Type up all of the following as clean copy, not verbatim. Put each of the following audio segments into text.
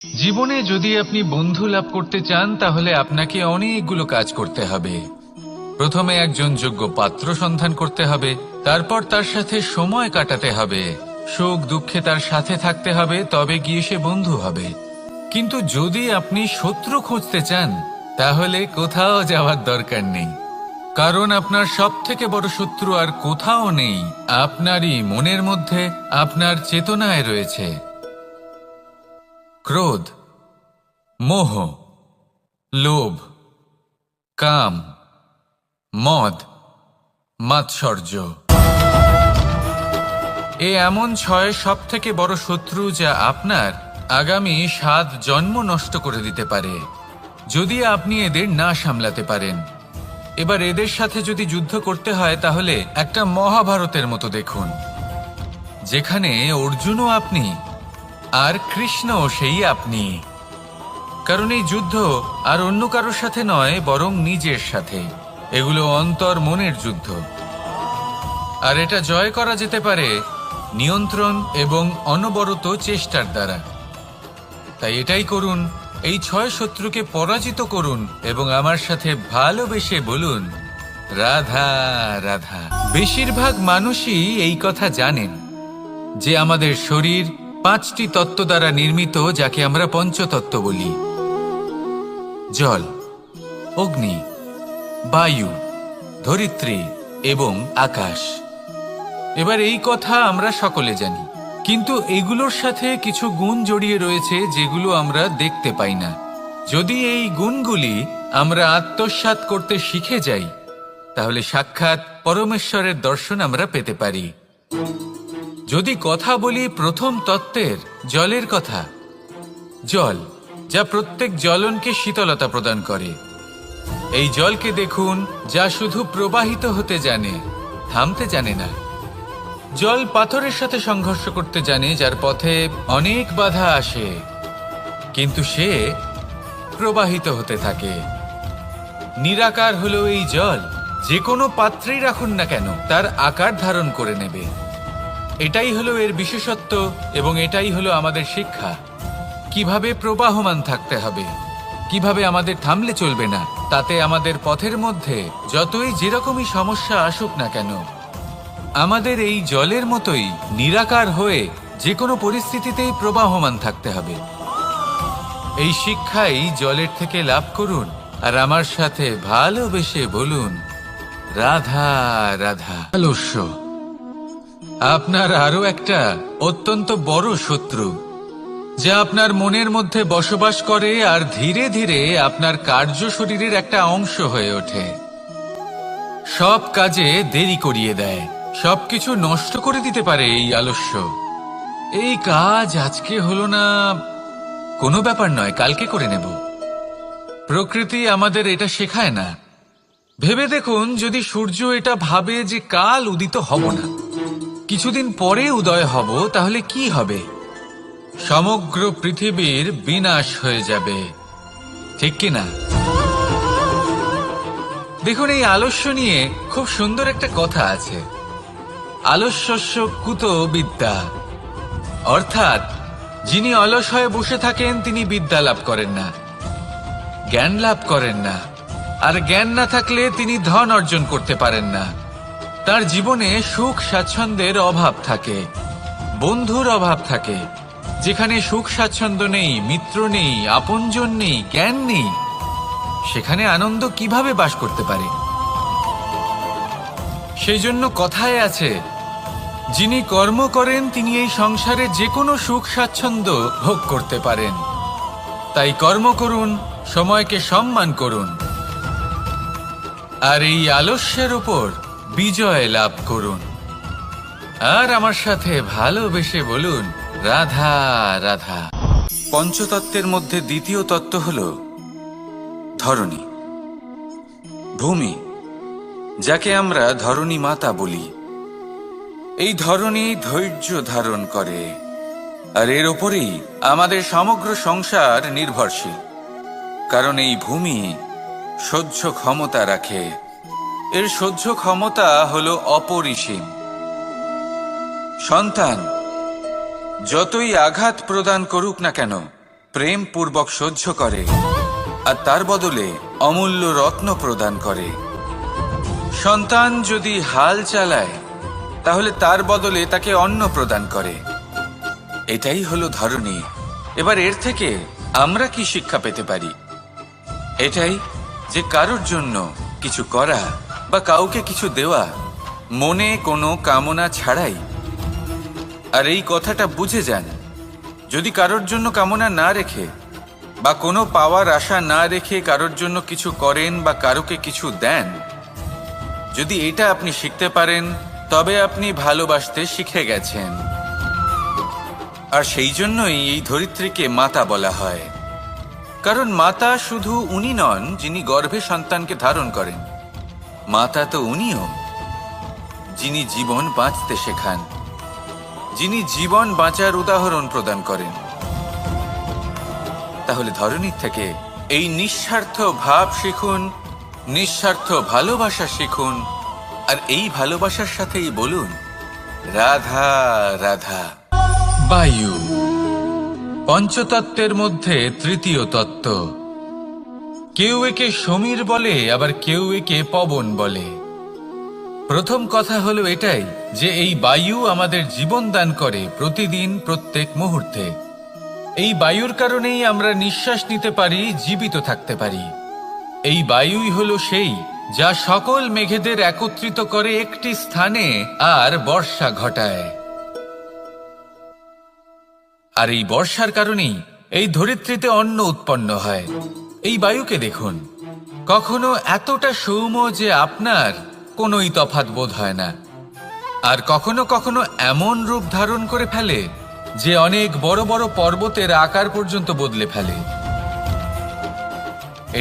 জীবনে যদি আপনি বন্ধু লাভ করতে চান তাহলে আপনাকে অনেকগুলো কাজ করতে হবে। প্রথমে একজন যোগ্য পাত্র সন্ধান করতে হবে, তারপর তার সাথে সময় কাটাতে হবে, সুখ দুঃখে তার সাথে থাকতে হবে, তবে গিয়ে সে বন্ধু হবে। কিন্তু যদি আপনি শত্রু খুঁজতে চান তাহলে কোথাও যাওয়ার দরকার নেই, কারণ আপনার সব থেকে বড় শত্রু আর কোথাও নেই, আপনারই মনের মধ্যে, আপনার চেতনায় রয়েছে। ক্রোধ, মোহ, লোভ, কাম, মদ, মাৎসর্য। এমন 6 সব থেকে বড় শত্রু যা আপনার আগামী 7 জন্ম নষ্ট করে দিতে পারে যদি আপনি এদের না সামলাতে পারেন। এবার এদের সাথে যদি যুদ্ধ করতে হয় তাহলে একটা মহাভারতের মতো দেখুন, যেখানে অর্জুনও আপনি আর কৃষ্ণও সেই আপনি। কারণ এই যুদ্ধ আর অন্য কারোর সাথে নয়, বরং নিজের সাথে। এগুলো অন্তর মনের যুদ্ধ, আর এটা জয় করা যেতে পারে নিয়ন্ত্রণ এবং অনবরত চেষ্টার দ্বারা। তাই এটাই করুন, এই 6 শত্রুকে পরাজিত করুন এবং আমার সাথে ভালোবেসে বলুন, রাধা রাধা। বেশিরভাগ মানুষই এই কথা জানেন যে আমাদের শরীর 5টি তত্ত্ব দ্বারা নির্মিত, যাকে আমরা পঞ্চতত্ত্ব বলি: জল, অগ্নি, বায়ু, ধরিত্রী এবং আকাশ। এবার এই কথা আমরা সকলে জানি, কিন্তু এগুলোর সাথে কিছু গুণ জড়িয়ে রয়েছে যেগুলো আমরা দেখতে পাই না। যদি এই গুণগুলি আমরা আত্মসাৎ করতে শিখে যাই তাহলে সাক্ষাৎ পরমেশ্বরের দর্শন আমরা পেতে পারি। যদি কথা বলি প্রথম তত্ত্বের, জলের কথা, জল যা প্রত্যেক জ্বলনকে শীতলতা প্রদান করে। এই জলকে দেখুন, যা শুধু প্রবাহিত হতে জানে, থামতে জানে না। জল পাথরের সাথে সংঘর্ষ করতে জানে, যার পথে অনেক বাধা আসে, কিন্তু সে প্রবাহিত হতে থাকে। নিরাকার হলো এই জল, যে কোনো পাত্রেই রাখুন না কেন তার আকার ধারণ করে নেবে। এটাই হলো এর বিশেষত্ব এবং এটাই হলো আমাদের শিক্ষা। কিভাবে প্রবাহমান থাকতে হবে, কিভাবে আমাদের থামলে চলবে না, তাতে আমাদের পথের মধ্যে যতই যেরকমই সমস্যা আসুক না কেন, আমাদের এই জলের মতোই নিরাকার হয়ে যে কোনো পরিস্থিতিতেই প্রবাহমান থাকতে হবে। এই শিক্ষাই জলের থেকে লাভ করুন আর আমার সাথে ভালোবেসে বলুন, রাধা রাধা। আলস্য আপনার আরো একটা অত্যন্ত বড় শত্রু, যা আপনার মনের মধ্যে বসবাস করে আর ধীরে ধীরে আপনার কার্য শরীরের একটা অংশ হয়ে ওঠে। সব কাজে দেরি করিয়ে দেয়, সবকিছু নষ্ট করে দিতে পারে এই আলস্য। এই কাজ আজকে হলো না, কোনো ব্যাপার নয়, কালকে করে নেব। প্রকৃতি আমাদের এটা শেখায় না। ভেবে দেখুন, যদি সূর্য এটা ভাবে যে কাল উদিত হব না, কিছুদিন পরে উদয় হব, তাহলে কি হবে? সমগ্র পৃথিবীর বিনাশ হয়ে যাবে, ঠিক কিনা? দেখুন, এই আলস্য নিয়ে খুব সুন্দর একটা কথা আছে, আলস্যস্য কুত বিদ্যা। অর্থাৎ যিনি অলস হয়ে বসে থাকেন তিনি বিদ্যা লাভ করেন না, জ্ঞান লাভ করেন না, আর জ্ঞান না থাকলে তিনি ধন অর্জন করতে পারেন না। তার জীবনে সুখ স্বাচ্ছন্দ্যের অভাব থাকে, বন্ধুর অভাব থাকে। যেখানে সুখ স্বাচ্ছন্দ্য নেই, মিত্র নেই, আপনজন নেই, জ্ঞান নেই, সেখানে আনন্দ কিভাবে বাস করতে পারে? সেই জন্য কথায় আছে, যিনি কর্ম করেন তিনি এই সংসারে যে কোনো সুখ স্বাচ্ছন্দ্য ভোগ করতে পারেন। তাই কর্ম করুন, সময়কে সম্মান করুন, আর এই আলস্যের উপর বিজয় লাভ করুন। আর আমার সাথে ভালোবেসে বলুন, রাধা রাধা। পঞ্চতত্ত্বের মধ্যে দ্বিতীয় তত্ত্ব হল ধরণী, ভূমি, যাকে আমরা ধরণী মাতা বলি। এই ধরণী ধৈর্য ধারণ করে, আর এর ওপরেই আমাদের সমগ্র সংসার নির্ভরশীল। কারণ এই ভূমি সহ্য ক্ষমতা রাখে, এর সহ্য ক্ষমতা হলো অপরিসীম। সন্তান যতই আঘাত প্রদান করুক না কেন, প্রেম পূর্বক সহ্য করে আর তার বদলে অমূল্য রত্ন প্রদান করে। সন্তান যদি হাল চালায় তাহলে তার বদলে তাকে অন্ন প্রদান করে। এটাই হলো ধরনী। এবার এর থেকে আমরা কি শিক্ষা পেতে পারি? এটাই যে কারোর জন্য কিছু করা বা কাউকে কিছু দেওয়া মনে কোনো কামনা ছাড়াই। আর এই কথাটা বুঝে যান, যদি কারোর জন্য কামনা না রেখে বা কোনো পাওয়ার আশা না রেখে কারোর জন্য কিছু করেন বা কারোকে কিছু দেন, যদি এটা আপনি শিখতে পারেন তবে আপনি ভালোবাসতে শিখে গেছেন। আর সেই জন্যই এই ধরিত্রীকে মাতা বলা হয়। কারণ মাতা শুধু উনি নন যিনি গর্ভে সন্তানকে ধারণ করেন, মাতা তো উনিও যিনি জীবন বাঁচতে শেখান, যিনি জীবন বাঁচার উদাহরণ প্রদান করেন। তাহলে ধরনীর থেকে এই নিঃস্বার্থ ভাব শিখুন, নিঃস্বার্থ ভালোবাসা শিখুন, আর এই ভালোবাসার সাথেই বলুন রাধা রাধা। বায়ু পঞ্চতত্ত্বের মধ্যে তৃতীয় তত্ত্ব। কেউ একে সমীর বলে, আবার কেউ একে পবন বলে। প্রথম কথা হলো এটাই যে এই বায়ু আমাদের জীবন দান করে প্রতিদিন, প্রত্যেক মুহূর্তে। এই বায়ুর কারণেই আমরা নিঃশ্বাস নিতে পারি, জীবিত থাকতে পারি। এই বায়ুই হলো সেই যা সকল মেঘেদের একত্রিত করে একটি স্থানে আর বর্ষা ঘটায়। আর এই বর্ষার কারণেই এই ধরিত্রীতে অন্ন উৎপন্ন হয়। এই বায়ুকে দেখুন, কখনো এতটা সৌম্য যে আপনার কোনোই তফাৎ বোধ হয় না, আর কখনো কখনো এমন রূপ ধারণ করে ফেলে যে অনেক বড় বড় পর্বতের আকার পর্যন্ত বদলে ফেলে।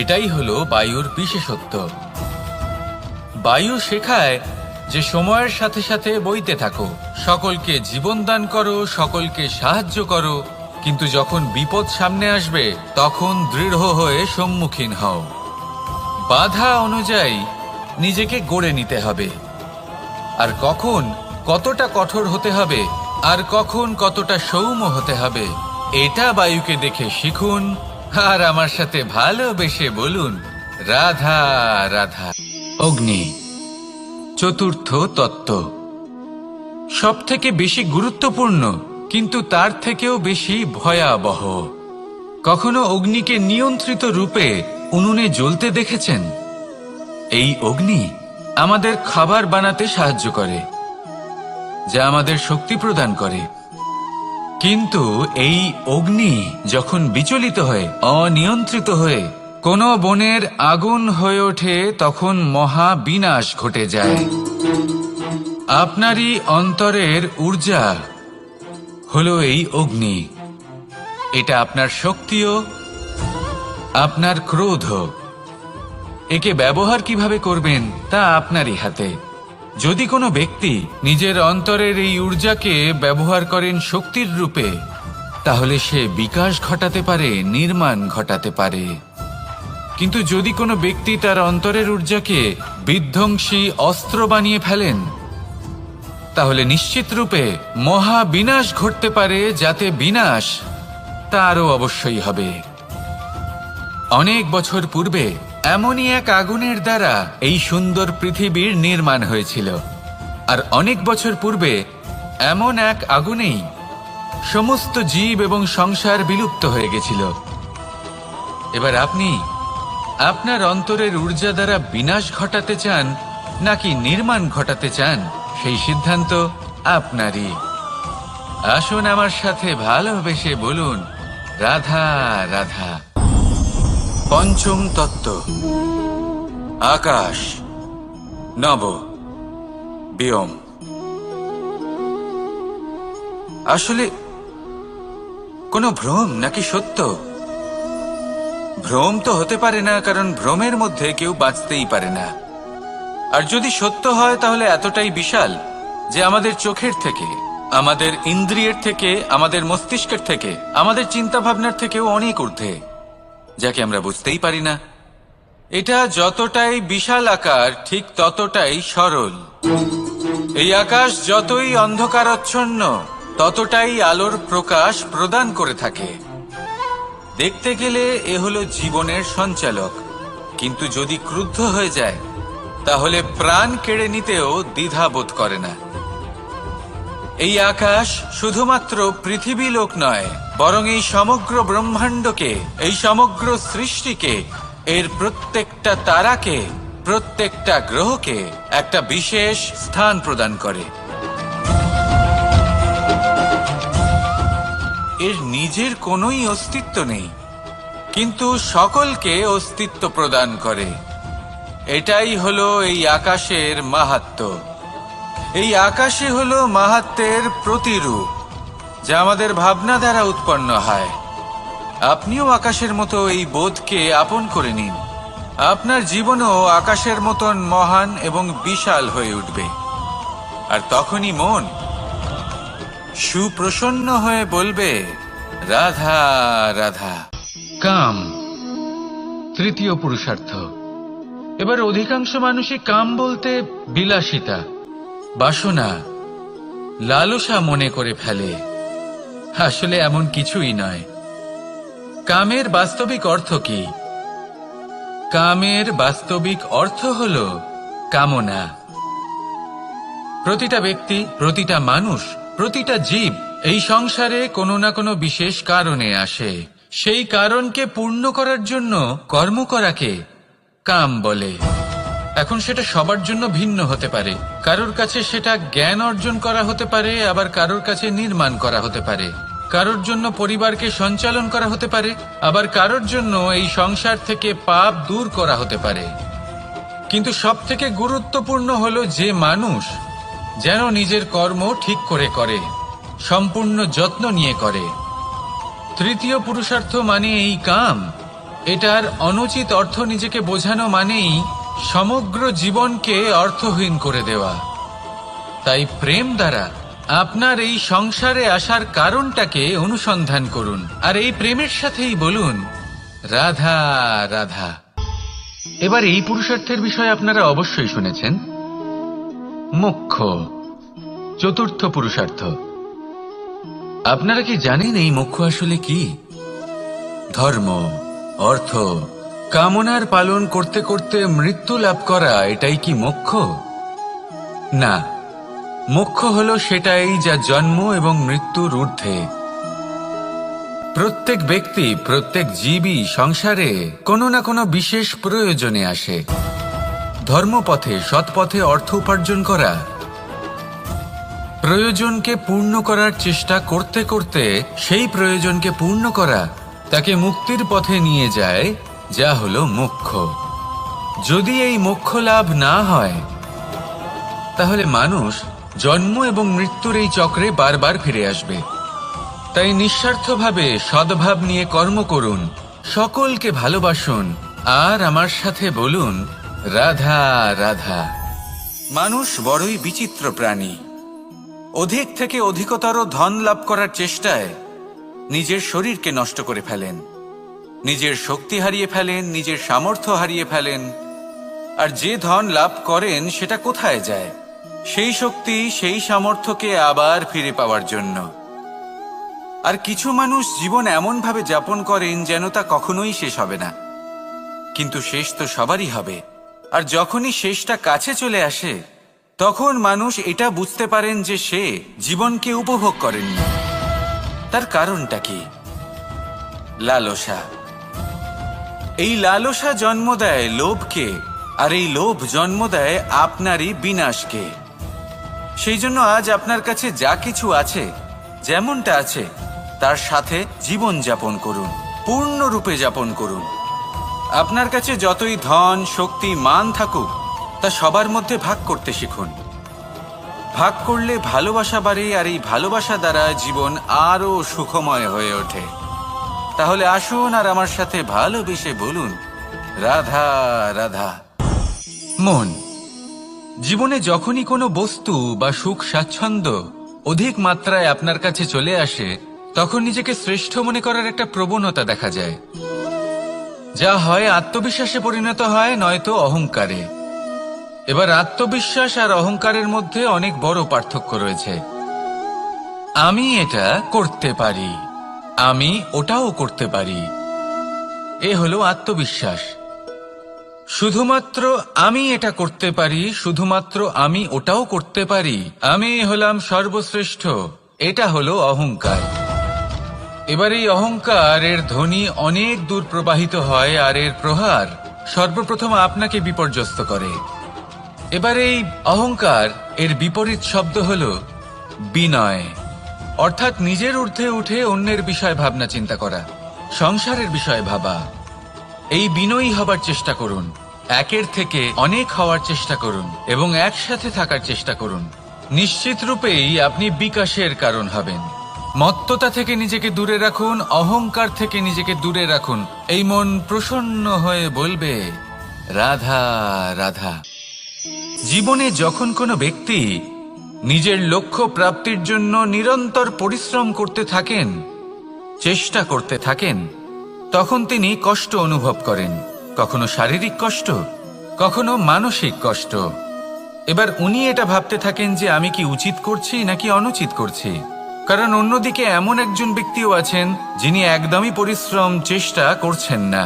এটাই হলো বায়ুর বিশেষত্ব। বায়ু শেখায় যে সময়ের সাথে সাথে বইতে থাকো, সকলকে জীবন দান করো, সকলকে সাহায্য করো, কিন্তু যখন বিপদ সামনে আসবে তখন দৃঢ় হয়ে সম্মুখীন হও। বাধা অনুযায়ী নিজেকে গড়ে নিতে হবে, আর কখন কতটা কঠোর হতে হবে আর কখন কতটা সৌম্য হতে হবে এটা বায়ুকে দেখে শিখুন, আর আমার সাথে ভালোবেসে বলুন রাধা রাধা। অগ্নি চতুর্থ তত্ত্ব, সব থেকে বেশি গুরুত্বপূর্ণ কিন্তু তার থেকেও বেশি ভয়াবহ। কখনো অগ্নিকে নিয়ন্ত্রিত রূপে উনুনে জ্বলতে দেখেছেন? এই অগ্নি আমাদের খাবার বানাতে সাহায্য করে, যা আমাদের শক্তি প্রদান করে। কিন্তু এই অগ্নি যখন বিচলিত হয়ে, অনিয়ন্ত্রিত হয়ে কোনো বনের আগুন হয়ে ওঠে, তখন মহা বিনাশ ঘটে যায়। আপনারই অন্তরের ঊর্জা হলো এই অগ্নি। এটা আপনার শক্তিও, আপনার ক্রোধ। একে ব্যবহার কিভাবে করবেন তা আপনারই হাতে। যদি কোনো ব্যক্তি নিজের অন্তরের এই ঊর্জাকে ব্যবহার করেন শক্তির রূপে, তাহলে সে বিকাশ ঘটাতে পারে, নির্মাণ ঘটাতে পারে। কিন্তু যদি কোনো ব্যক্তি তার অন্তরের ঊর্জাকে বিধ্বংসী অস্ত্র বানিয়ে ফেলেন, তাহলে নিশ্চিত রূপে মহা বিনাশ ঘটতে পারে, যাতে বিনাশ তারও অবশ্যই হবে। অনেক বছর পূর্বে এমনই এক আগুনের দ্বারা এই সুন্দর পৃথিবীর নির্মাণ হয়েছিল, আর অনেক বছর পূর্বে এমন এক আগুনেই সমস্ত জীব এবং সংসার বিলুপ্ত হয়ে গেছিল। এবার আপনি আপনার অন্তরের ঊর্জা দ্বারা বিনাশ ঘটাতে চান নাকি নির্মাণ ঘটাতে চান, সেই সিদ্ধান্ত আপনারই। আসুন আমার সাথে ভালোবেসে বলুন রাধা রাধা। পঞ্চম তত্ত্ব, আকাশ নব ব্যোম। আসলে কোনো ভ্রম নাকি সত্য? ভ্রম তো হতে পারে না, কারণ ভ্রমের মধ্যে কেউ বাঁচতেই পারে না। আর যদি সত্য হয় তাহলে এতটাই বিশাল যে আমাদের চোখের থেকে, আমাদের ইন্দ্রিয়ের থেকে, আমাদের মস্তিষ্কের থেকে, আমাদের চিন্তা ভাবনার থেকেও অনেক ঊর্ধ্বে, যাকে আমরা বুঝতেই পারি না। এটা যতটাই বিশাল আকার ঠিক ততটাই সরল। এই আকাশ যতই অন্ধকারাচ্ছন্ন ততটাই আলোর প্রকাশ প্রদান করে থাকে। দেখতে গেলে এ হলো জীবনের সঞ্চালক, কিন্তু যদি ক্রুদ্ধ হয়ে যায় তাহলে প্রাণ কেড়ে নিতেও দ্বিধাবোধ করে না। এই আকাশ শুধুমাত্র পৃথিবী লোক নয়, বরং এই সমগ্র ব্রহ্মাণ্ডকে, এই সমগ্র সৃষ্টিকে, এর প্রত্যেকটা তারাকে, প্রত্যেকটা গ্রহকে একটা বিশেষ স্থান প্রদান করে। এর নিজের কোনোই অস্তিত্ব নেই, কিন্তু সকলকে অস্তিত্ব প্রদান করে। এটাই হলো এই আকাশের মাহাত্ম্য। এই আকাশে হলো মাহাত্ম্যের প্রতিরূপ, যা আমাদের ভাবনা দ্বারা উৎপন্ন হয়। আপনিও আকাশের মতো এই বোধকে আপন করে নিন। আপনার জীবনও আকাশের মতন মহান এবং বিশাল হয়ে উঠবে। আর তখনই মন সুপ্রসন্ন হয়ে বলবে, রাধা রাধা। কাম, তৃতীয় পুরুষার্থ। এবার অধিকাংশ মানুষই কাম বলতে বিলাসিতা, বাসনা, লালসা মনে করে ফেলে। আসলে এমন কিছুই নয়। কামের বাস্তবিক অর্থ কি? কামের বাস্তবিক অর্থ হল কামনা। প্রতিটা ব্যক্তি, প্রতিটা মানুষ, প্রতিটা জীব এই সংসারে কোনো না কোনো বিশেষ কারণে আসে। সেই কারণকে পূর্ণ করার জন্য কর্ম করাকে কাম বলে। এখন সেটা সবার জন্য ভিন্ন হতে পারে। কারোর কাছে সেটা জ্ঞান অর্জন করা হতে পারে, আবার কারোর কাছে নির্মাণ করা হতে পারে। কারোর জন্য পরিবারকে সঞ্চালন করা হতে পারে, আবার কারোর জন্য এই সংসার থেকে পাপ দূর করা হতে পারে। কিন্তু সবথেকে গুরুত্বপূর্ণ হলো যে মানুষ যেন নিজের কর্ম ঠিক করে করে, সম্পূর্ণ যত্ন নিয়ে করে। তৃতীয় পুরুষার্থ মানে এই কাম। এটার অনুচিত অর্থ নিজেকে বোঝানো মানেই সমগ্র জীবনকে অর্থহীন করে দেওয়া। তাই প্রেম দ্বারা আপনার এই সংসারে আসার কারণটাকে অনুসন্ধান করুন, আর এই প্রেমের সাথেই বলুন, রাধা রাধা। এবার এই পুরুষার্থের বিষয়ে আপনারা অবশ্যই শুনেছেন। মোক্ষ, চতুর্থ পুরুষার্থ। আপনারা কি জানেন এই মোক্ষ আসলে কি? ধর্ম, অর্থ, কামনার পালন করতে করতে মৃত্যু লাভ করা, এটাই কি মোক্ষ? না, মোক্ষ হলো সেটাই যা জন্ম এবং মৃত্যুর ঊর্ধ্বে। প্রত্যেক ব্যক্তি, প্রত্যেক জীবই সংসারে কোনো না কোনো বিশেষ প্রয়োজনে আসে। ধর্মপথে, সৎপথে অর্থ উপার্জন করা, প্রয়োজনকে পূর্ণ করার চেষ্টা করতে করতে সেই প্রয়োজনকে পূর্ণ করা তাকে মুক্তির পথে নিয়ে যায়, যা হলো মোক্ষ। যদি এই মোক্ষ লাভ না হয় তাহলে মানুষ জন্ম এবং মৃত্যুর এই চক্রে বারবার ফিরে আসবে। তাই নিঃস্বার্থভাবে সদ্ভাব নিয়ে কর্ম করুন, সকলকে ভালোবাসুন, আর আমার সাথে বলুন, রাধা রাধা। মানুষ বড়ই বিচিত্র প্রাণী। অধিক থেকে অধিকতর ধন লাভ করার চেষ্টায় নিজের শরীরকে নষ্ট করে ফেলেন, নিজের শক্তি হারিয়ে ফেলেন, নিজের সামর্থ্য হারিয়ে ফেলেন। আর যে ধন লাভ করেন সেটা কোথায় যায়? সেই শক্তি, সেই সামর্থ্যকে আবার ফিরে পাওয়ার জন্য। আর কিছু মানুষ জীবন এমনভাবে যাপন করেন যেন তা কখনোই শেষ হবে না। কিন্তু শেষ তো সবারই হবে। আর যখনই শেষটা কাছে চলে আসে তখন মানুষ এটা বুঝতে পারেন যে সে জীবনকে উপভোগ করেননি। তার কারণটা কি? লালসা। এই লালসা জন্ম দেয় লোভকে, আর এই লোভ জন্ম দেয় আপনারই বিনাশকে। সেই জন্য আজ আপনার কাছে যা কিছু আছে, যেমনটা আছে, তার সাথে জীবন যাপন করুন, পূর্ণরূপে যাপন করুন। আপনার কাছে যতই ধন, শক্তি, মান থাকুক, তা সবার মধ্যে ভাগ করতে শিখুন। ভাগ করলে ভালোবাসা বাড়ে, আর এই ভালোবাসা দ্বারা জীবন আরো সুখময় হয়ে ওঠে। তাহলে আসুন আর আমার সাথে ভালোবেসে বলুন, রাধা রাধা। মন, জীবনে যখনই কোনো বস্তু বা সুখ স্বাচ্ছন্দ্য অধিক মাত্রায় আপনার কাছে চলে আসে, তখন নিজেকে শ্রেষ্ঠ মনে করার একটা প্রবণতা দেখা যায়, যা হয় আত্মবিশ্বাসে পরিণত হয়, নয়তো অহংকারে। এবার আত্মবিশ্বাস আর অহংকারের মধ্যে অনেক বড় পার্থক্য রয়েছে। আমি এটা করতে পারি, আমি ওটাও করতে পারি, এ হলো আত্মবিশ্বাস। শুধুমাত্র আমি এটা করতে পারি, শুধুমাত্র আমি ওটাও করতে পারি, আমি হলাম সর্বশ্রেষ্ঠ, এটা হলো অহংকার। এবার এই অহংকার এর ধ্বনি অনেক দূর প্রবাহিত হয়, আর এর প্রহার সর্বপ্রথম আপনাকে বিপর্যস্ত করে। এবার এই অহংকার এর বিপরীত শব্দ হলো বিনয়, অর্থাৎ নিজের ঊর্ধ্বে উঠে অন্যের বিষয় ভাবনা চিন্তা করা, সংসারের বিষয়ে ভাবা। এই বিনয়ী হবার চেষ্টা করুন, একের থেকে অনেক হওয়ার চেষ্টা করুন এবং একসাথে থাকার চেষ্টা করুন। নিশ্চিত রূপেই আপনি বিকাশের কারণ হবেন। মত্ততা থেকে নিজেকে দূরে রাখুন, অহংকার থেকে নিজেকে দূরে রাখুন। এই মন প্রসন্ন হয়ে বলবে, রাধা রাধা। জীবনে যখন কোনো ব্যক্তি নিজের লক্ষ্য প্রাপ্তির জন্য নিরন্তর পরিশ্রম করতে থাকেন, চেষ্টা করতে থাকেন, তখন তিনি কষ্ট অনুভব করেন, কখনো শারীরিক কষ্ট, কখনো মানসিক কষ্ট। এবার উনি এটা ভাবতে থাকেন যে আমি কি উচিত করছি নাকি অনুচিত করছি। কারণ অন্যদিকে এমন একজন ব্যক্তিও আছেন যিনি একদমই পরিশ্রম চেষ্টা করছেন না।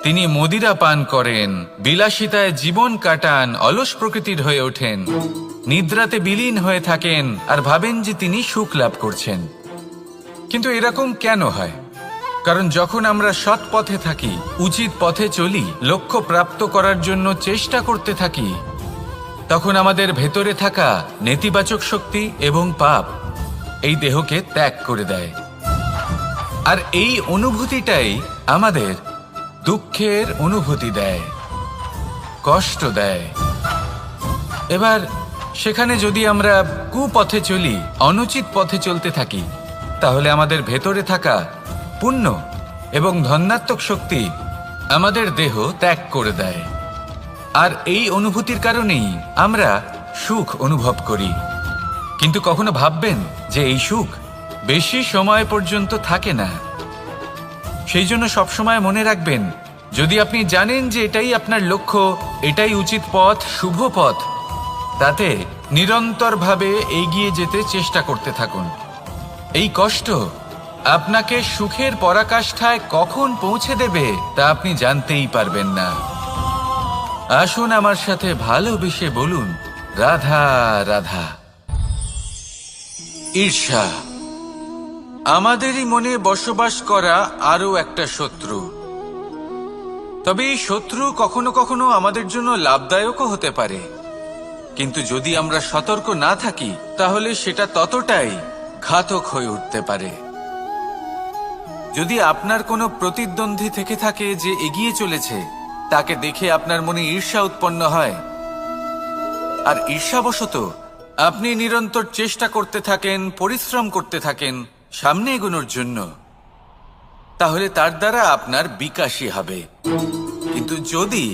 তিনি মদিরা পান করেন, বিলাসিতায় জীবন কাটান, অলস প্রকৃতির হয়ে ওঠেন, নিদ্রাতে বিলীন হয়ে থাকেন আর ভাবেন যে তিনি সুখ লাভ করছেন। কিন্তু এরকম কেন হয়? কারণ যখন আমরা সৎ পথে থাকি, উচিত পথে চলি, লক্ষ্য প্রাপ্ত করার জন্য চেষ্টা করতে থাকি, তখন আমাদের ভেতরে থাকা নেতিবাচক শক্তি এবং পাপ এই দেহকে ত্যাগ করে দেয়। আর এই অনুভূতিটাই আমাদের দুঃখের অনুভূতি দেয়, কষ্ট দেয়। এবার সেখানে যদি আমরা কুপথে চলি, অনুচিত পথে চলতে থাকি, তাহলে আমাদের ভেতরে থাকা পুণ্য এবং ধনাত্মক শক্তি আমাদের দেহ ত্যাগ করে দেয়। আর এই অনুভূতির কারণেই আমরা সুখ অনুভব করি। কিন্তু কখনো ভাববেন যে এই সুখ বেশি সময় পর্যন্ত থাকে না। সেই জন্য সবসময় মনে রাখবেন, যদি আপনি জানেন যে এটাই আপনার লক্ষ্য, এটাই উচিত পথ, শুভ পথ, তাতে নিরন্তরভাবে এগিয়ে যেতে চেষ্টা করতে থাকুন। এই কষ্ট আপনাকে সুখের পরাকাষ্ঠায় কখন পৌঁছে দেবে তা আপনি জানতেই পারবেন না। আসুন আমার সাথে ভালোবেসে বলুন, রাধা রাধা। ঈর্ষা আমাদেরই মনে বসবাস করা আরো একটা শত্রু। তবে এই শত্রু কখনো কখনো আমাদের জন্য লাভদায়কও হতে পারে, কিন্তু যদি আমরা সতর্ক না থাকি তাহলে সেটা ততটাই ঘাতক হয়ে উঠতে পারে। যদি আপনার কোনো প্রতিদ্বন্দ্বী থেকে থাকে যে এগিয়ে চলেছে, তাকে দেখে আপনার মনে ঈর্ষা উৎপন্ন হয়, আর ঈর্ষাবশত আপনি নিরন্তর চেষ্টা করতে থাকেন, পরিশ্রম করতে থাকেন সামনে এগোনোর জন্য, তাহলে তার দ্বারা আপনার বিকাশই হবে। কিন্তু যদি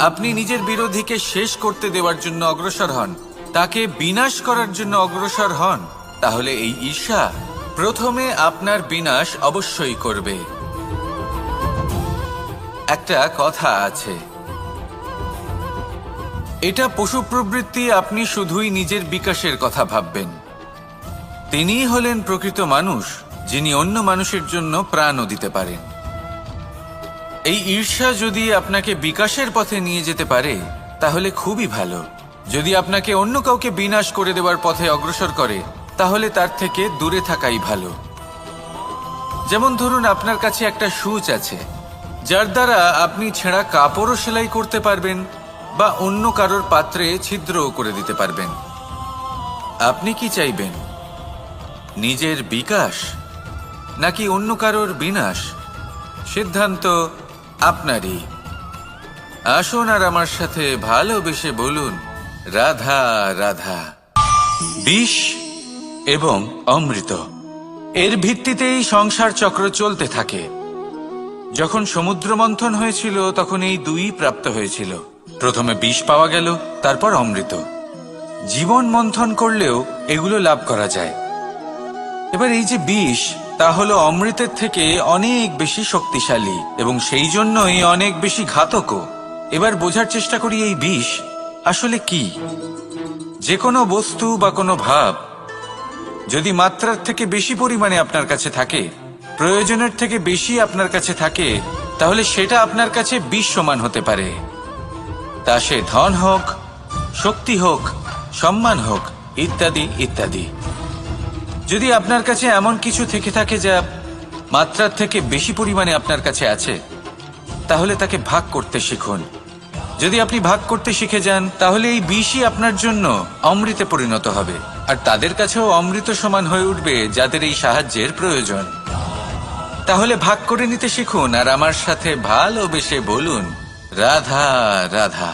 আপনি নিজের বিরোধীকে শেষ করতে দেওয়ার জন্য অগ্রসর হন, তাকে বিনাশ করার জন্য অগ্রসর হন, তাহলে এই ঈর্ষা প্রথমে আপনার বিনাশ অবশ্যই করবে। একটা কথা আছে, এটা পশু প্রবৃত্তি, আপনি শুধুই নিজের বিকাশের কথা ভাববেন। তিনিই হলেন প্রকৃত মানুষ, যিনি অন্য মানুষের জন্য প্রাণও দিতে পারেন। এই ঈর্ষা যদি আপনাকে বিকাশের পথে নিয়ে যেতে পারে তাহলে খুবই ভালো। যদি আপনাকে অন্য কাউকে বিনাশ করে দেওয়ার পথে অগ্রসর করে, তাহলে তার থেকে দূরে থাকাই ভালো। যেমন ধরুন, আপনার কাছে একটা সূচ আছে, যার দ্বারা আপনি ছেঁড়া কাপড়ও সেলাই করতে পারবেন বা অন্য কারোর পাত্রে ছিদ্রও করে দিতে পারবেন। আপনি কি চাইবেন, নিজের বিকাশ নাকি অন্য কারোর বিনাশ? সিদ্ধান্ত আপনারই। আসুন আর আমার সাথে ভালোবেসে বলুন, রাধা রাধা। বিষ এবং অমৃত, এর ভিত্তিতেই সংসার চক্র চলতে থাকে। যখন সমুদ্র মন্থন হয়েছিল তখন এই দুই প্রাপ্ত হয়েছিল। প্রথমে বিষ পাওয়া গেল, তারপর অমৃত। জীবন মন্থন করলেও এগুলো লাভ করা যায়। এবার এই যে বিষ, তা হলো অমৃতের থেকে অনেক বেশি শক্তিশালী এবং সেই জন্যই অনেক বেশি ঘাতকও। এবার বোঝার চেষ্টা করি এই বিষ আসলে কি। যে কোনো বস্তু বা কোনো ভাব যদি মাত্রার থেকে বেশি পরিমাণে আপনার কাছে থাকে, প্রয়োজনের থেকে বেশি আপনার কাছে থাকে, তাহলে সেটা আপনার কাছে বিষ সমান হতে পারে। তা সে ধন হোক, শক্তি হোক, সম্মান হোক, ইত্যাদি ইত্যাদি। যদি আপনার কাছে এমন কিছু থেকে থাকে যা মাত্রার থেকে বেশি পরিমাণে আপনার কাছে আছে, তাহলে তাকে ভাগ করতে শিখুন। যদি আপনি ভাগ করতে শিখে যান, তাহলে এই বিষই আপনার জন্য অমৃতে পরিণত হবে, আর তাদের কাছেও অমৃত সমান হয়ে উঠবে যাদের এই সাহায্যের প্রয়োজন। তাহলে ভাগ করে নিতে শিখুন আর আমার সাথে ভালোবেসে বলুন, রাধা রাধা।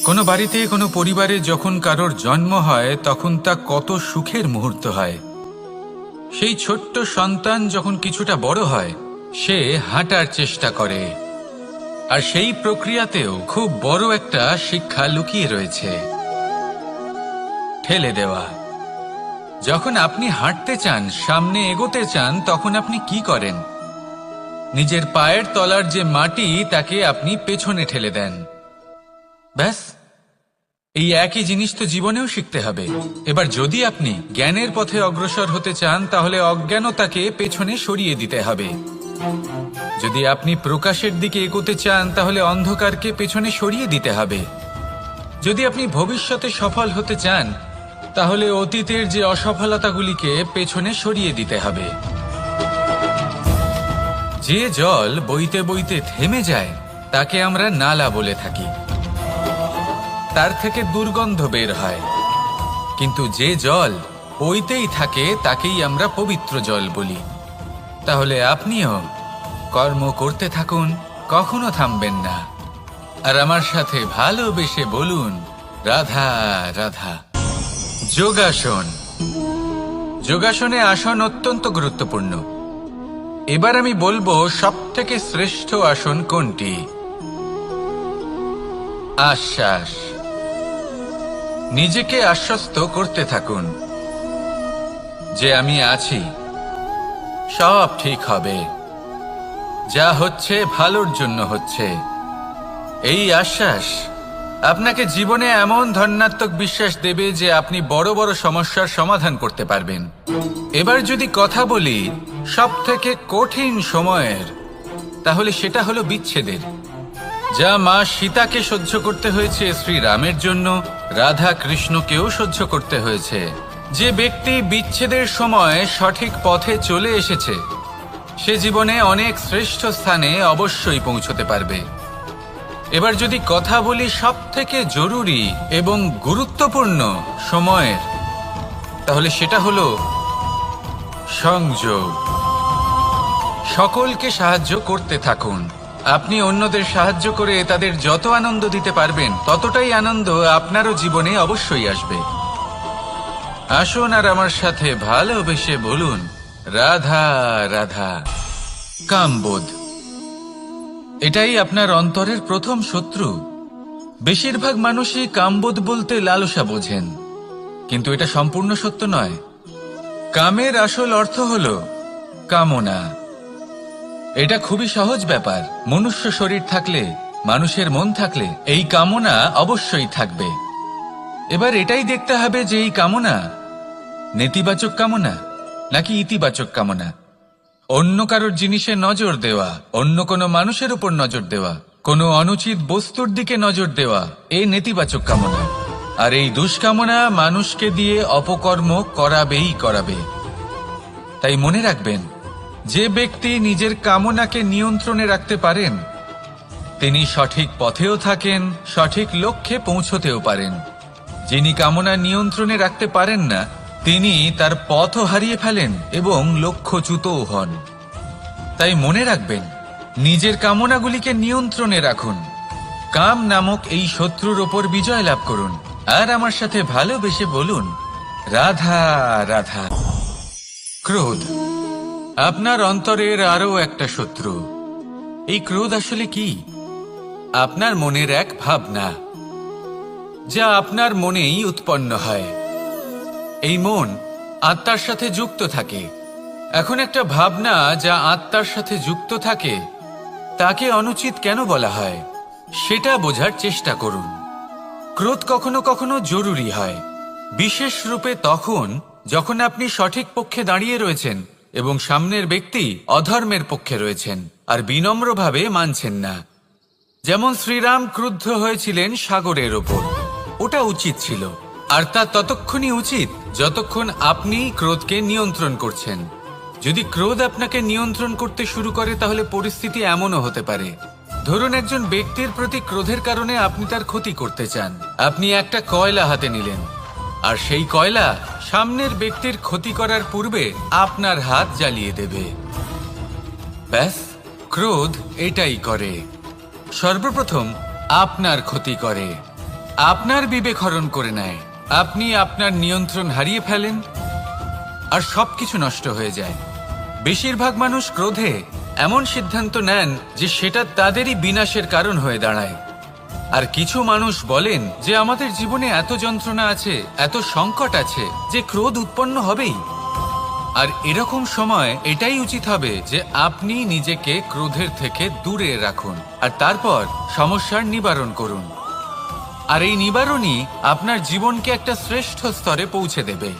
কোনো বাড়িতে, কোনো পরিবারে যখন কারোর জন্ম হয়, তখন তা কত সুখের মুহূর্ত হয়। সেই ছোট্ট সন্তান যখন কিছুটা বড় হয়, সে হাঁটার চেষ্টা করে, আর সেই প্রক্রিয়াতেও খুব বড় একটা শিক্ষা লুকিয়ে রয়েছে, ঠেলে দেওয়া। যখন আপনি হাঁটতে চান, সামনে এগোতে চান, তখন আপনি কি করেন? নিজের পায়ের তলার যে মাটি, তাকে আপনি পেছনে ঠেলে দেন। ব্যাস, এই একই জিনিস তো জীবনেও শিখতে হবে। এবার যদি আপনি জ্ঞানের পথে অগ্রসর হতে চান, তাহলে অজ্ঞানতাকে পেছনে সরিয়ে দিতে হবে। যদি আপনি প্রকাশের দিকে এগোতে চান, তাহলে অন্ধকারকে পেছনে সরিয়ে দিতে হবে। যদি আপনি ভবিষ্যতে সফল হতে চান, তাহলে অতীতের যে অসফলতাগুলিকে পেছনে সরিয়ে দিতে হবে। যে জল বইতে বইতে থেমে যায়, তাকে আমরা নালা বলে থাকি। তার থেকে দুর্গন্ধ বের হয়। কিন্তু যে জল বইতেই থাকে, তাকেই আমরা পবিত্র জল বলি। তাহলে আপনিও কর্ম করতে থাকুন, কখনো থামবেন না। আর আমার সাথে ভালোবেসে বলুন, রাধা রাধা। যোগাসন। যোগাসনে আসন অত্যন্ত গুরুত্বপূর্ণ। এবার আমি বলবো সবথেকে শ্রেষ্ঠ আসন কোনটি। আশ্বাস। নিজেকে আশ্বস্ত করতে থাকুন যে আমি আছি, সব ঠিক হবে, যা হচ্ছে ভালোর জন্য হচ্ছে। এই আশ্বাস আপনাকে জীবনে এমন ধনাত্মক বিশ্বাস দেবে যে আপনি বড় বড় সমস্যার সমাধান করতে পারবেন। এবার যদি কথা বলি সবথেকে কঠিন সময়ের, তাহলে সেটা হলো বিচ্ছেদের। যা মা সীতাকে সহ্য করতে হয়েছে শ্রীরামের জন্য, রাধা কৃষ্ণকেও সহ্য করতে হয়েছে। যে ব্যক্তি বিচ্ছেদের সময় সঠিক পথে চলে এসেছে, সে জীবনে অনেক শ্রেষ্ঠ স্থানে অবশ্যই পৌঁছতে পারবে। এবার যদি কথা বলি সবথেকে জরুরি এবং গুরুত্বপূর্ণ সময়ের, তাহলে সেটা হলো সংযোগ। সকলকে সাহায্য করতে থাকুন। আপনি অন্যদের সাহায্য করে তাদের যত আনন্দ দিতে পারবেন, ততটাই আনন্দ আপনারও জীবনে অবশ্যই আসবে। আসুন আর আমার সাথে ভালোবেসে বলুন, রাধা রাধা। কামবোধ। এটাই আপনার অন্তরের প্রথম শত্রু। বেশিরভাগ মানুষই কামবোধ বলতে লালসা বোঝেন, কিন্তু এটা সম্পূর্ণ সত্য নয়। কামের আসল অর্থ হলো কামনা। এটা খুবই সহজ ব্যাপার। মনুষ্য শরীর থাকলে, মানুষের মন থাকলে, এই কামনা অবশ্যই থাকবে। এবার এটাই দেখতে হবে যে এই কামনা নেতিবাচক কামনা নাকি ইতিবাচক কামনা। অন্য কারোর জিনিসে নজর দেওয়া, অন্য কোনো মানুষের উপর নজর দেওয়া, কোনো অনুচিত বস্তুর দিকে নজর দেওয়া, এই নেতিবাচক কামনা। আর এই দুষ্কামনা মানুষকে দিয়ে অপকর্ম করাবেই করাবে। তাই মনে রাখবেন, যে ব্যক্তি নিজের কামনাকে নিয়ন্ত্রণে রাখতে পারেন, তিনি সঠিক পথেও থাকেন, সঠিক লক্ষ্যে পৌঁছতেও পারেন। যিনি কামনা নিয়ন্ত্রণে রাখতে পারেন না, তিনি তার পথও হারিয়ে ফেলেন এবং লক্ষ্যচ্যুতও হন। তাই মনে রাখবেন, নিজের কামনাগুলিকে নিয়ন্ত্রণে রাখুন। কাম নামক এই শত্রুর ওপর বিজয় লাভ করুন। আর আমার সাথে ভালোবেসে বলুন, রাধা রাধা। ক্রোধ। আপনার অন্তরের আরও একটা শত্রু। এই ক্রোধ আসলে কি? আপনার মনের এক ভাবনা, যা আপনার মনেই উৎপন্ন হয়। এই মন আত্মার সাথে যুক্ত থাকে। এখন একটা ভাবনা যা আত্মার সাথে যুক্ত থাকে, তাকে অনুচিত কেন বলা হয়, সেটা বোঝার চেষ্টা করুন। ক্রোধ কখনো কখনো জরুরি হয়, বিশেষ রূপে তখন যখন আপনি সঠিক পক্ষে দাঁড়িয়ে রয়েছেন এবং সামনের ব্যক্তি অধর্মের পক্ষে রয়েছেন আর বিনম্রভাবে মানছেন না। যেমন শ্রীরাম ক্রুদ্ধ হয়েছিলেন সাগরের ওপর, ওটা উচিত ছিল, আর তা ততক্ষণই উচিত যতক্ষণ আপনি ক্রোধকে নিয়ন্ত্রণ করছেন। যদি ক্রোধ আপনাকে নিয়ন্ত্রণ করতে শুরু করে তাহলে পরিস্থিতি এমনও হতে পারে, ধরুন একজন ব্যক্তির প্রতি ক্রোধের কারণে আপনি তার ক্ষতি করতে চান। আপনি একটা কয়লা হাতে নিলেন, আর সেই কয়লা সামনের ব্যক্তির ক্ষতি করার পূর্বে আপনার হাত জ্বালিয়ে দেবে। ব্যাস, ক্রোধ এটাই করে, সর্বপ্রথম আপনার ক্ষতি করে, আপনার বিবেক হরণ করে নেয়, আপনি আপনার নিয়ন্ত্রণ হারিয়ে ফেলেন আর সবকিছু নষ্ট হয়ে যায়। বেশিরভাগ মানুষ ক্রোধে এমন সিদ্ধান্ত নেন যে সেটা তাদেরই বিনাশের কারণ হয়ে দাঁড়ায়। আর কিছু মানুষ বলেন যে আমাদের জীবনে এত যন্ত্রণা আছে, এত সংকট আছে যে ক্রোধ উৎপন্ন হবেই। আর এরকম সময় এটাই উচিত হবে যে আপনি নিজেকে ক্রোধের থেকে দূরে রাখুন আর তারপর সমস্যার নিবারণ করুন। আর এই নিবারণই আপনার জীবনকে একটা শ্রেষ্ঠ স্তরে পৌঁছে দেবে।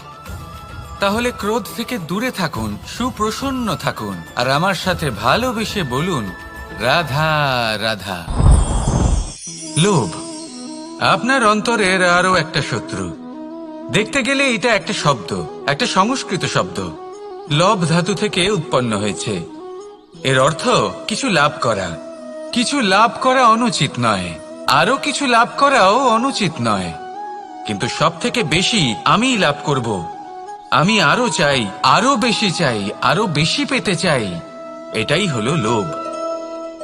তাহলে ক্রোধ থেকে দূরে থাকুন, সুপ্রসন্ন থাকুন, আর আমার সাথে ভালোবেসে বলুন রাধা রাধা। লোভ আপনার অন্তরের আরো একটা শত্রু। দেখতে গেলে এটা একটা শব্দ, একটা সংস্কৃত শব্দ, লব ধাতু থেকে উৎপন্ন হয়েছে। এর অর্থ কিছু লাভ করা। কিছু লাভ করা অনুচিত নয়, আরো কিছু লাভ করাও অনুচিত নয়, কিন্তু সব থেকে বেশি আমি লাভ করব, আমি আরো চাই, আরো বেশি চাই, আরো বেশি পেতে চাই, এটাই হলো লোভ।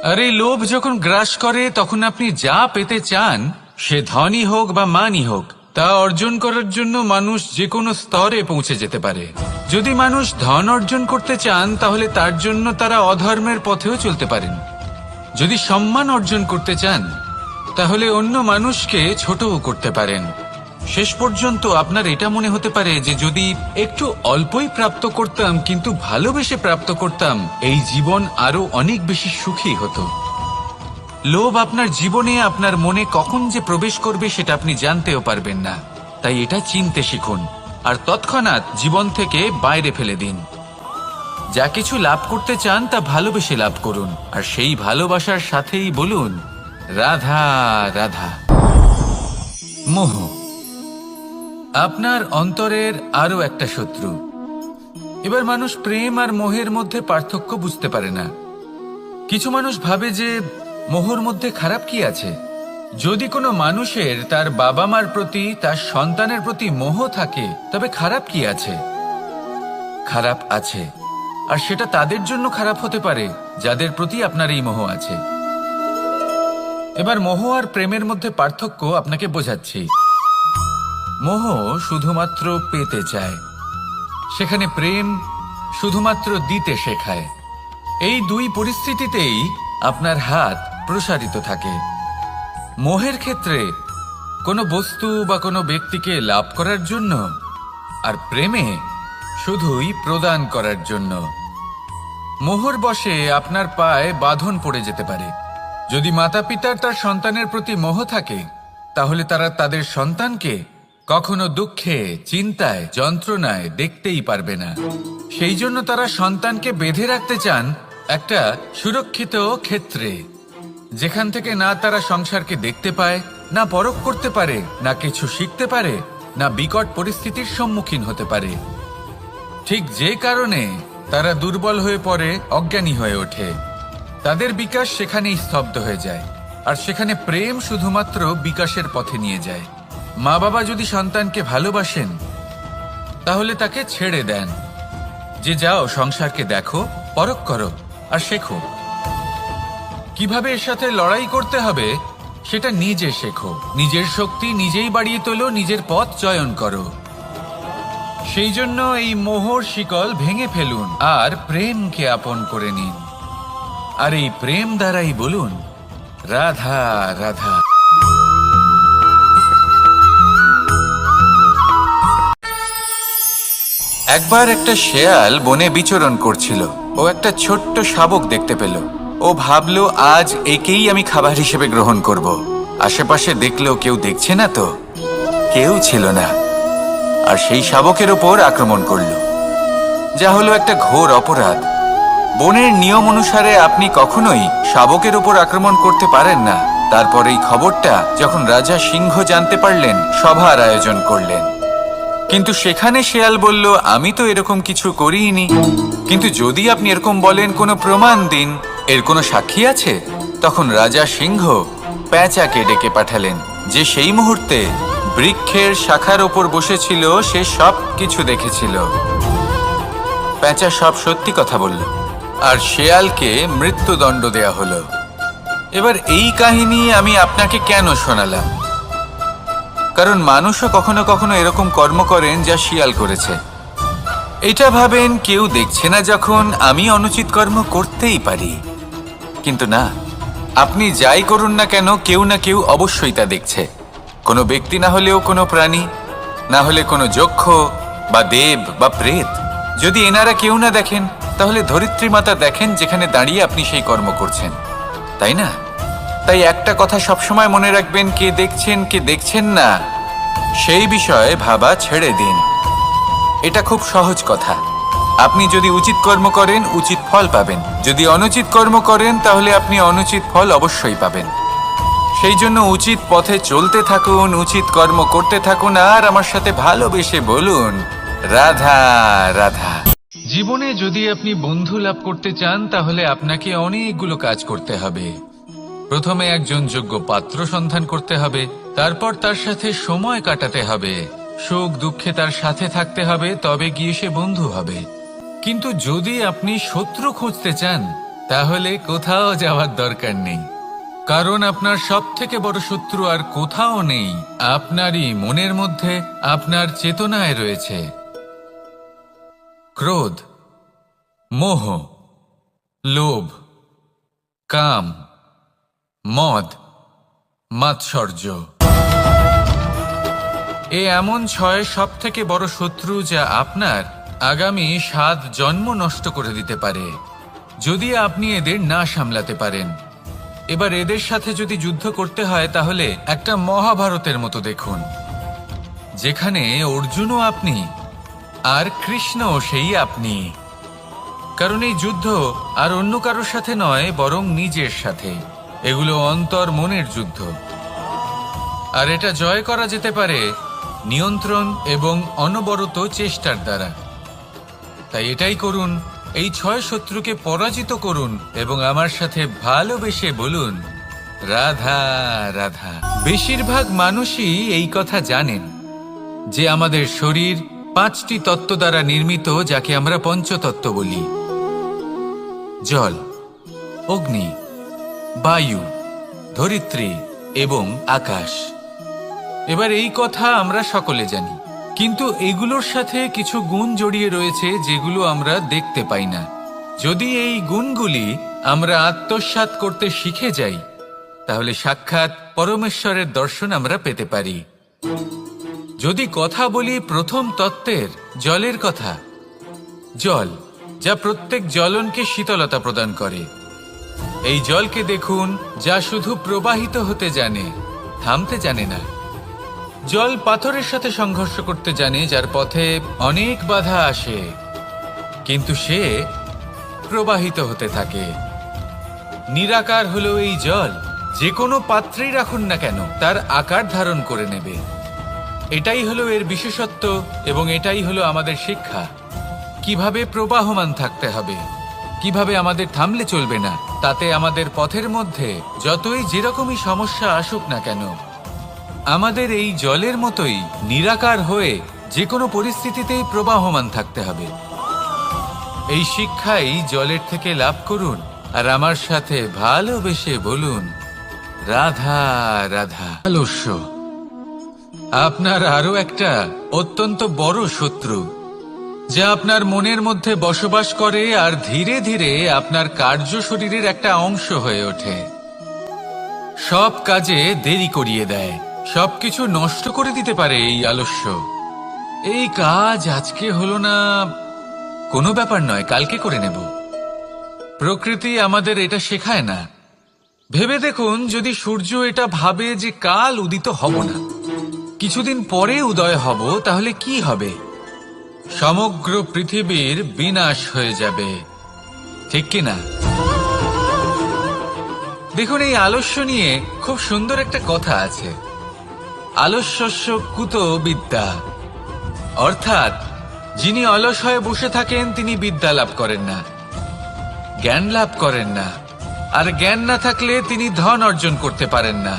আর এই লোভ যখন গ্রাস করে তখন আপনি যা পেতে চান, সে ধনই হোক বা মানই হোক, তা অর্জন করার জন্য মানুষ যে কোনো স্তরে পৌঁছে যেতে পারে। যদি মানুষ ধন অর্জন করতে চান তাহলে তার জন্য তারা অধর্মের পথেও চলতে পারেন। যদি সম্মান অর্জন করতে চান তাহলে অন্য মানুষকে ছোটও করতে পারেন। শেষ পর্যন্ত আপনার এটা মনে হতে পারে যে যদি একটু অল্পই প্রাপ্ত করতাম কিন্তু ভালোবেসে প্রাপ্ত করতাম, এই জীবন আরো অনেক বেশি সুখী হতো। লোভ আপনার জীবনে, আপনার মনে কখন যে প্রবেশ করবে সেটা আপনি জানতেও পারবেন না। তাই এটা চিনতে শিখুন আর তৎক্ষণাৎ জীবন থেকে বাইরে ফেলে দিন। যা কিছু লাভ করতে চান তা ভালোবেসে লাভ করুন, আর সেই ভালোবাসার সাথেই বলুন রাধা রাধা। মোহ আপনার অন্তরের আরো একটা শত্রু। এবার মানুষ প্রেম আর মোহের মধ্যে পার্থক্য বুঝতে পারে না। কিছু মানুষ ভাবে যে মোহর মধ্যে খারাপ কি আছে। যদি কোনো মানুষের তার বাবা মার প্রতি, তার সন্তানের প্রতি মোহ থাকে তবে খারাপ কি আছে? খারাপ আছে, আর সেটা তাদের জন্য খারাপ হতে পারে যাদের প্রতি আপনার এই মোহ আছে। এবার মোহ আর প্রেমের মধ্যে পার্থক্য আপনাকে বোঝাচ্ছি। মোহ শুধুমাত্র পেতে চায়, সেখানে প্রেম শুধুমাত্র দিতে শেখায়। এই দুই পরিস্থিতিতেই আপনার হাত প্রসারিত থাকে। মোহের ক্ষেত্রে কোনো বস্তু বা কোনো ব্যক্তিকে লাভ করার জন্য, আর প্রেমে শুধুই প্রদান করার জন্য। মোহর বশে আপনার পায়ে বাঁধন পড়ে যেতে পারে। যদি মাতা পিতার তার সন্তানের প্রতি মোহ থাকে তাহলে তারা তাদের সন্তানকে কখনো দুঃখে, চিন্তায়, যন্ত্রণায় দেখতেই পারবে না। সেই জন্য তারা সন্তানকে বেঁধে রাখতে চান একটা সুরক্ষিত ক্ষেত্রে, যেখান থেকে না তারা সংসারকে দেখতে পায়, না পরখ করতে পারে, না কিছু শিখতে পারে, না বিকট পরিস্থিতির সম্মুখীন হতে পারে। ঠিক যে কারণে তারা দুর্বল হয়ে পড়ে, অজ্ঞানী হয়ে ওঠে। তাদের বিকাশ সেখানেই স্তব্ধ হয়ে যায়, আর সেখানে প্রেম শুধুমাত্র বিকাশের পথে নিয়ে যায়। মা বাবা যদি সন্তানকে ভালোবাসেন তাহলে তাকে ছেড়ে দেন যে যাও সংসারকে দেখো, পরখ করো আর শেখো। কিভাবে এর সাথে লড়াই করতে হবে সেটা নিজে শেখো। নিজের শক্তি নিজেই বাড়িয়ে তোলো, নিজের পথ চয়ন করো। সেই জন্য এই মোহর শিকল ভেঙে ফেলুন আর প্রেমকে আপন করে নিন। আর এই প্রেম দ্বারাই বলুন রাধা রাধা। একবার একটা শেয়াল বনে বিচরণ করছিল। ও একটা ছোট্ট শাবক দেখতে পেল। ও ভাবলো আজ একেই আমি খাবার হিসেবে গ্রহণ করব। আশেপাশে দেখলো কেউ দেখছে না তো, কেউ ছিল না, আর সেই শাবকের ওপর আক্রমণ করলো। যা হলো একটা ঘোর অপরাধ। বনের নিয়ম অনুসারে আপনি কখনোই শাবকের উপর আক্রমণ করতে পারেন না। তারপর এই খবরটা যখন রাজা সিংহ জানতে পারলেন, সভার আয়োজন করলেন। কিন্তু সেখানে শেয়াল বলল, আমি তো এরকম কিছু করিনি। কিন্তু যদি আপনি এরকম বলেন, কোনো প্রমাণ দিন, এর কোনো সাক্ষী আছে? তখন রাজা সিংহ পেঁচাকে ডেকে পাঠালেন, যে সেই মুহূর্তে বৃক্ষের শাখার ওপর বসেছিল। সে সব কিছু দেখেছিল। পেঁচা সব সত্যি কথা বলল, আর শেয়ালকে মৃত্যুদণ্ড দেয়া হলো। এবার এই কাহিনী আমি আপনাকে কেন শোনালাম? কারণ মানুষও কখনো কখনো এরকম কর্ম করেন যা শিয়াল করেছে। এটা ভাবেন কেউ দেখছে না, যখন আমি অনুচিত কর্ম করতেই পারি। কিন্তু না, আপনি যাই করুন না কেন, কেউ না কেউ অবশ্যই তা দেখছে। কোনো ব্যক্তি না হলেও কোনো প্রাণী, না হলে কোনো যক্ষ বা দেব বা প্রেত। যদি এনারা কেউ না দেখেন, তাহলে ধরিত্রী মাতা দেখেন, যেখানে দাঁড়িয়ে আপনি সেই কর্ম করছেন, তাই না? তাই একটা কথা সবসময় মনে রাখবেন, কে দেখছেন কে দেখছেন না সেই বিষয়ে ভাবা ছেড়ে দিন। এটা খুব সহজ কথা। আপনি যদি উচিত কর্ম করেন, উচিত ফল পাবেন। যদি অনুচিত কর্ম করেন, তাহলে আপনি অনুচিত ফল অবশ্যই পাবেন। সেই জন্য উচিত পথে চলতে থাকুন, উচিত কর্ম করতে থাকুন, আর আমার সাথে ভালোবেসে বলুন, রাধা রাধা। জীবনে যদি আপনি বন্ধু লাভ করতে চান, তাহলে আপনাকে অনেকগুলো কাজ করতে হবে। প্রথমে একজন যোগ্য পাত্র সন্ধান করতে হবে, তারপর তার সাথে সময় কাটাতে হবে, সুখ দুঃখে তার সাথে থাকতে হবে, তবে গিয়ে সে বন্ধু হবে। কিন্তু যদি আপনি শত্রু খুঁজতে চান, তাহলে কোথাও যাওয়ার দরকার নেই। কারণ আপনার সব থেকে বড় শত্রু আর কোথাও নেই, আপনারই মনের মধ্যে, আপনার চেতনায় রয়েছে। ক্রোধ, মোহ, লোভ, কাম, মদ, মাৎসর্য। এ এমন 6 সব থেকে বড় শত্রু যা আপনার আগামী 7 জন্ম নষ্ট করে দিতে পারে, যদি আপনি এদের না সামলাতে পারেন। এবার এদের সাথে যদি যুদ্ধ করতে হয়, তাহলে একটা মহাভারতের মতো দেখুন, যেখানে অর্জুনও আপনি আর কৃষ্ণও সেই আপনি। কারণ এই যুদ্ধ আর অন্য কারোর সাথে নয়, বরং নিজের সাথে। এগুলো অন্তর মনের যুদ্ধ, আর এটা জয় করা যেতে পারে নিয়ন্ত্রণ এবং অনবরত চেষ্টার দ্বারা। তাই এটাই করুন, এই 6 শত্রুকে পরাজিত করুন এবং আমার সাথে ভালোবেসে বলুন, রাধা রাধা। বেশিরভাগ মানুষই এই কথা জানেন যে আমাদের শরীর 5টি তত্ত্ব দ্বারা নির্মিত, যাকে আমরা পঞ্চতত্ত্ব বলি: জল, অগ্নি, বায়ু, ধরিত্রী এবং আকাশ। এবার এই কথা আমরা সকলে জানি, কিন্তু এগুলোর সাথে কিছু গুণ জড়িয়ে রয়েছে যেগুলো আমরা দেখতে পাই না। যদি এই গুণগুলি আমরা আত্মসাৎ করতে শিখে যাই, তাহলে সাক্ষাৎ পরমেশ্বরের দর্শন আমরা পেতে পারি। যদি কথা বলি প্রথম তত্ত্বের, জলের কথা, জল যা প্রত্যেক জ্বলনকে শীতলতা প্রদান করে। এই জলকে দেখুন, যা শুধু প্রবাহিত হতে জানে, থামতে জানে না। জল পাথরের সাথে সংঘর্ষ করতে জানে, যার পথে অনেক বাধা আসে, কিন্তু সে প্রবাহিত হতে থাকে। নিরাকার হলো এই জল। যে কোনো পাত্রেই রাখুন না কেন, তার আকার ধারণ করে নেবে। এটাই হলো এর বিশেষত্ব, এবং এটাই হলো আমাদের শিক্ষা। কিভাবে প্রবাহমান থাকতে হবে, কিভাবে আমাদের থামলে চলবে না, তাতে আমাদের পথের মধ্যে যতই যেরকমই সমস্যা আসুক না কেন, আমাদের এই জলের মতোই নিরাকার হয়ে যে কোনো পরিস্থিতিতেই প্রবাহমান থাকতে হবে। এই শিক্ষাই জলের থেকে লাভ করুন, আর আমার সাথে ভালোবেসে বলুন, রাধা রাধা। আলস্য আপনার আরো একটা অত্যন্ত বড় শত্রু, যা আপনার মনের মধ্যে বসবাস করে আর ধীরে ধীরে আপনার কার্য শরীরের একটা অংশ হয়ে ওঠে। সব কাজে দেরি করিয়ে দেয়, সবকিছু নষ্ট করে দিতে পারে এই আলস্য। এই কাজ আজকে হলো না, কোনো ব্যাপার নয়, কালকে করে নেব। প্রকৃতি আমাদের এটা শেখায় না। ভেবে দেখুন, যদি সূর্য এটা ভাবে যে কাল উদিত হব না, কিছুদিন পরে উদয় হব, তাহলে কি হবে? সমগ্র পৃথিবীর বিনাশ হয়ে যাবে, ঠিক কিনা? দেখুন, এই আলস্য নিয়ে খুব সুন্দর একটা কথা আছে, আলস্যস্য কুত বিদ্যা। অর্থাৎ যিনি অলস হয়ে বসে থাকেন তিনি বিদ্যা লাভ করেন না, জ্ঞান লাভ করেন না, আর জ্ঞান না থাকলে তিনি ধন অর্জন করতে পারেন না।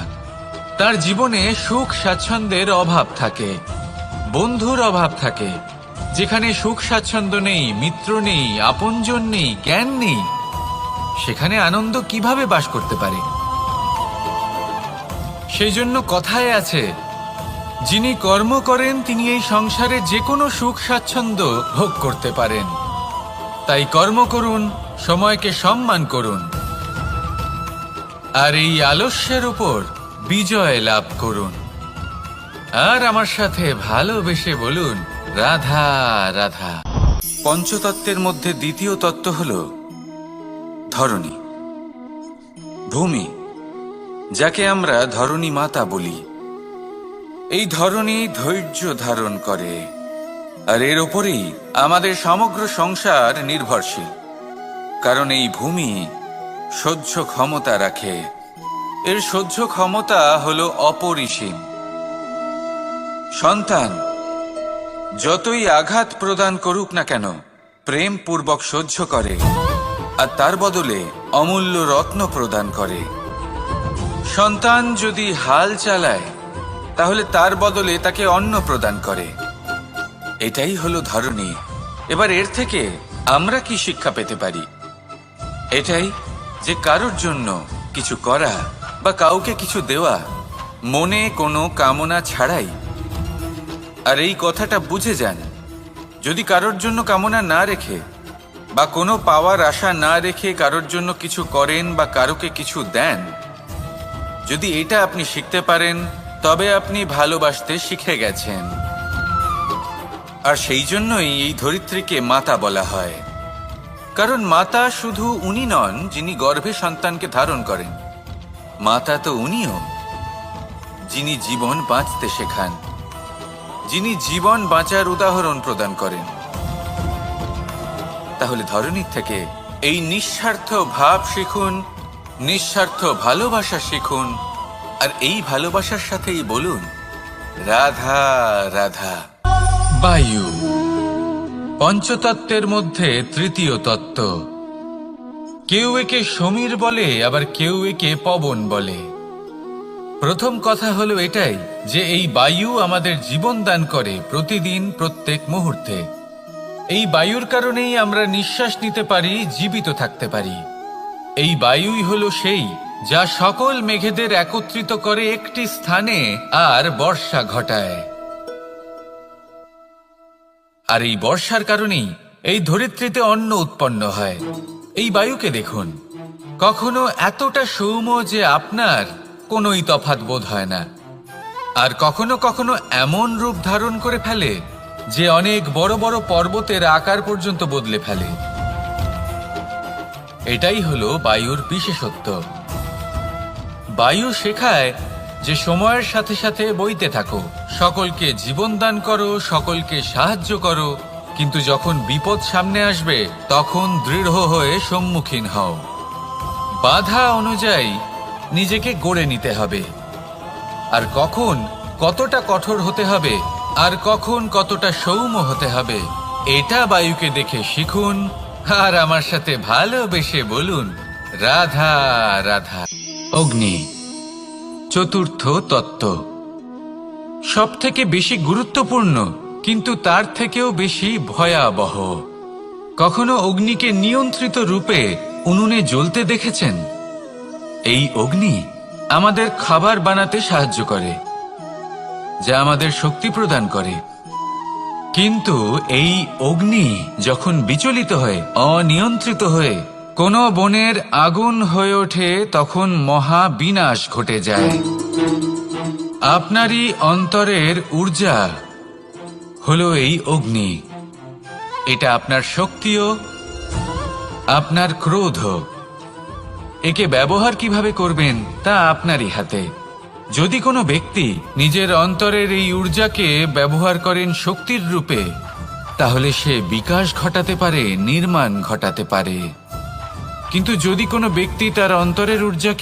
তার জীবনে সুখ স্বাচ্ছন্দ্যের অভাব থাকে, বন্ধুর অভাব থাকে। যেখানে সুখ স্বাচ্ছন্দ্য নেই, মিত্র নেই, আপনজন নেই, জ্ঞান নেই, সেখানে আনন্দ কিভাবে বাস করতে পারে? সেই জন্য কথায় আছে, যিনি কর্ম করেন তিনি এই সংসারে যে কোনো সুখ স্বাচ্ছন্দ্য ভোগ করতে পারেন। তাই কর্ম করুন, সময়কে সম্মান করুন, আর এই আলস্যের উপর বিজয় লাভ করুন। আর আমার সাথে ভালোবেসে বলুন, রাধা রাধা। পঞ্চতত্ত্বের মধ্যে দ্বিতীয় তত্ত্ব হল ধরণী, ভূমি, যাকে আমরা ধরণী মাতা বলি। এই ধরণী ধৈর্য ধারণ করে, আর এর ওপরেই আমাদের সমগ্র সংসার নির্ভরশীল। কারণ এই ভূমি সহ্য ক্ষমতা রাখে, এর সহ্য ক্ষমতা হলো অপরিসীম। সন্তান যতই আঘাত প্রদান করুক না কেন, প্রেম পূর্বক সহ্য করে, আর তার বদলে অমূল্য রত্ন প্রদান করে। সন্তান যদি হাল চালায়, তাহলে তার বদলে তাকে অন্ন প্রদান করে। এটাই হলো ধরণী। এবার এর থেকে আমরা কি শিক্ষা পেতে পারি? এটাই যে কারোর জন্য কিছু করা বা কাউকে কিছু দেওয়া মনে কোনো কামনা ছাড়াই। আর এই কথাটা বুঝে যান, যদি কারোর জন্য কামনা না রেখে বা কোনো পাওয়ার আশা না রেখে কারোর জন্য কিছু করেন বা কারোকে কিছু দেন, যদি এটা আপনি শিখতে পারেন, তবে আপনি ভালোবাসতে শিখে গেছেন। আর সেই জন্যই এই ধরিত্রীকে মাতা বলা হয়। কারণ মাতা শুধু উনি নন যিনি গর্ভে সন্তানকে ধারণ করেন, মাতা তো উনিও যিনি জীবন বাঁচতে শেখান, যিনি জীবন বাঁচার উদাহরণ প্রদান করেন। তাহলে ধরণীর থেকে এই নিঃস্বার্থ ভাব শিখুন, নিঃস্বার্থ ভালোবাসা শিখুন, আর এই ভালোবাসার সাথেই বলুন, রাধা রাধা। বায়ু পঞ্চতত্ত্বের মধ্যে তৃতীয় তত্ত্ব। কেউ একে সমীর বলে, আবার কেউ একে পবন বলে। প্রথম কথা হলো এটাই যে এই বায়ু আমাদের জীবন দান করে প্রতিদিন, প্রত্যেক মুহূর্তে। এই বায়ুর কারণেই আমরা নিঃশ্বাস নিতে পারি, জীবিত থাকতে পারি। এই বায়ুই হলো সেই যা সকল মেঘেদের একত্রিত করে একটি স্থানে আর বর্ষা ঘটায়। আর এই বর্ষার কারণেই এই ধরিত্রীতে অন্ন উৎপন্ন হয়। এই বায়ুকে দেখুন, কখনো এতটা সৌম্য যে আপনার কোনোই তফাৎ বোধ হয় না, আর কখনো কখনো এমন রূপ ধারণ করে ফেলে যে অনেক বড় বড় পর্বতের আকার পর্যন্ত বদলে ফেলে। এটাই হলো বায়ুর বিশেষত্ব। বায়ু শেখায় যে সময়ের সাথে সাথে বইতে থাকো, সকলকে জীবন দান করো, সকলকে সাহায্য করো, কিন্তু যখন বিপদ সামনে আসবে তখন দৃঢ় হয়ে সম্মুখীন হও। বাধা অনুযায়ী নিজেকে গড়ে নিতে হবে, আর কখন কতটা কঠোর হতে হবে আর কখন কতটা সৌম্য হতে হবে, এটা বায়ুকে দেখে শিখুন। আর আমার সাথে ভালোবেসে বলুন, রাধা রাধা। অগ্নি চতুর্থ তত্ত্ব, সব থেকে বেশি গুরুত্বপূর্ণ কিন্তু তার থেকেও বেশি ভয়াবহ। কখনো অগ্নিকে নিয়ন্ত্রিত রূপে উনুনে জ্বলতে দেখেছেন? এই অগ্নি আমাদের খাবার বানাতে সাহায্য করে, যা আমাদের শক্তি প্রদান করে। কিন্তু এই অগ্নি যখন বিচলিত হয়ে, অনিয়ন্ত্রিত হয়ে কোন বনের আগুন হয়ে ওঠে, তখন মহা বিনাশ ঘটে যায়। আপনারই অন্তরের ঊর্জা হলো এই অগ্নি। এটা আপনার শক্তিও, আপনার ক্রোধ। একে ব্যবহার কিভাবে করবেন তা আপনারই হাতে। যদি কোনো ব্যক্তি নিজের অন্তরের এই ঊর্জাকে ব্যবহার করেন শক্তির রূপে, তাহলে সে বিকাশ ঘটাতে পারে, নির্মাণ ঘটাতে পারে। কিন্তু যদি কোনো ব্যক্তি তার অন্তরের ঊর্জাকে